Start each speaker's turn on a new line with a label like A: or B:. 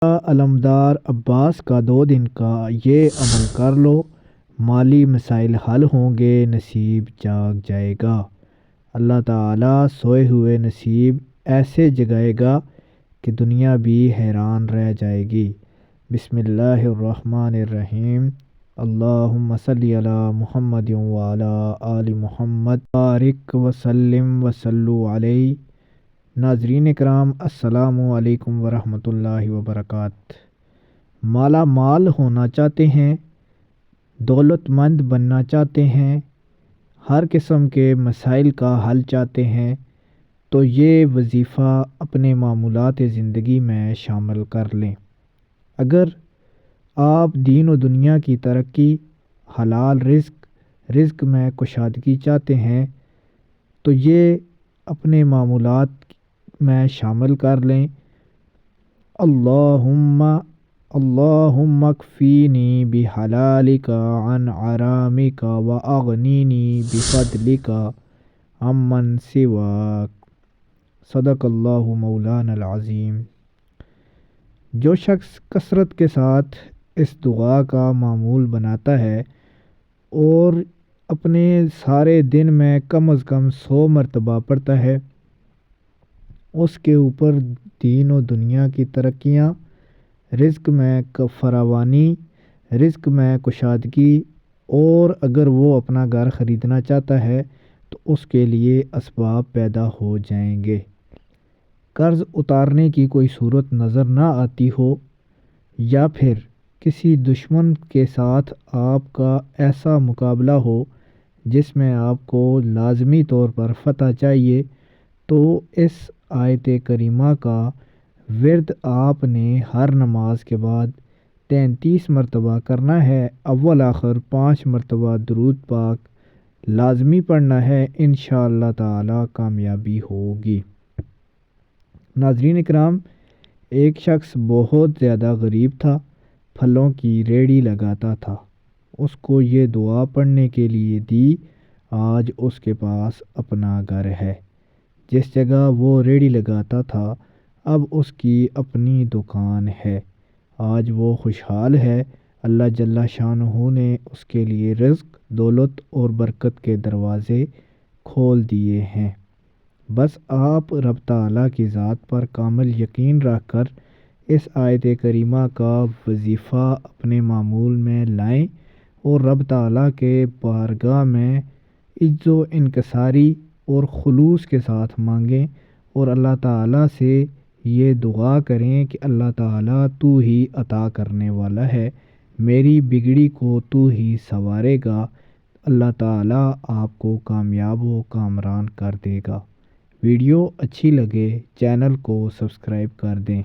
A: علمدار عباس کا 2 دن کا یہ عمل کر لو، مالی مسائل حل ہوں گے، نصیب جاگ جائے گا۔ اللہ تعالیٰ سوئے ہوئے نصیب ایسے جگائے گا کہ دنیا بھی حیران رہ جائے گی۔ بسم اللہ الرحمن الرحیم۔ اللہم صلی علی محمد وعلی آل محمد بارک وسلم وصلو علیہ۔ ناظرین کرام، السلام علیکم ورحمۃ اللہ وبرکاتہ۔ مالا مال ہونا چاہتے ہیں، دولت مند بننا چاہتے ہیں، ہر قسم کے مسائل کا حل چاہتے ہیں، تو یہ وظیفہ اپنے معمولات زندگی میں شامل کر لیں۔ اگر آپ دین و دنیا کی ترقی، حلال رزق میں کشادگی چاہتے ہیں تو یہ اپنے معمولات میں شامل کر لیں۔ اللہم اکفینی بحلالک عن حرامک واغنینی بفضلک عمن سواک۔ صدق اللہ مولانا العظیم۔ جو شخص کثرت کے ساتھ اس دعا کا معمول بناتا ہے اور اپنے سارے دن میں کم از کم 100 مرتبہ پڑھتا ہے، اس کے اوپر دین و دنیا کی ترقیاں، رزق میں فراوانی، رزق میں کشادگی، اور اگر وہ اپنا گھر خریدنا چاہتا ہے تو اس کے لیے اسباب پیدا ہو جائیں گے۔ قرض اتارنے کی کوئی صورت نظر نہ آتی ہو، یا پھر کسی دشمن کے ساتھ آپ کا ایسا مقابلہ ہو جس میں آپ کو لازمی طور پر فتح چاہیے، تو اس آیت کریمہ کا ورد آپ نے ہر نماز کے بعد 33 مرتبہ کرنا ہے۔ اول آخر 5 مرتبہ درود پاک لازمی پڑھنا ہے، انشاءاللہ تعالی کامیابی ہوگی۔ ناظرین کرام، ایک شخص بہت زیادہ غریب تھا، پھلوں کی ریہڑی لگاتا تھا۔ اس کو یہ دعا پڑھنے کے لیے دی۔ آج اس کے پاس اپنا گھر ہے۔ جس جگہ وہ ریہڑی لگاتا تھا اب اس کی اپنی دکان ہے۔ آج وہ خوشحال ہے۔ اللہ جل شانہ نے اس کے لیے رزق، دولت اور برکت کے دروازے کھول دیے ہیں۔ بس آپ رب تعالیٰ کی ذات پر کامل یقین رکھ کر اس آیت کریمہ کا وظیفہ اپنے معمول میں لائیں اور رب تعالیٰ کے بارگاہ میں عجز و انکساری اور خلوص کے ساتھ مانگیں، اور اللہ تعالیٰ سے یہ دعا کریں کہ اللہ تعالیٰ تو ہی عطا کرنے والا ہے، میری بگڑی کو تو ہی سنوارے گا، اللہ تعالیٰ آپ کو کامیاب و کامران کر دے گا۔ ویڈیو اچھی لگے چینل کو سبسکرائب کر دیں۔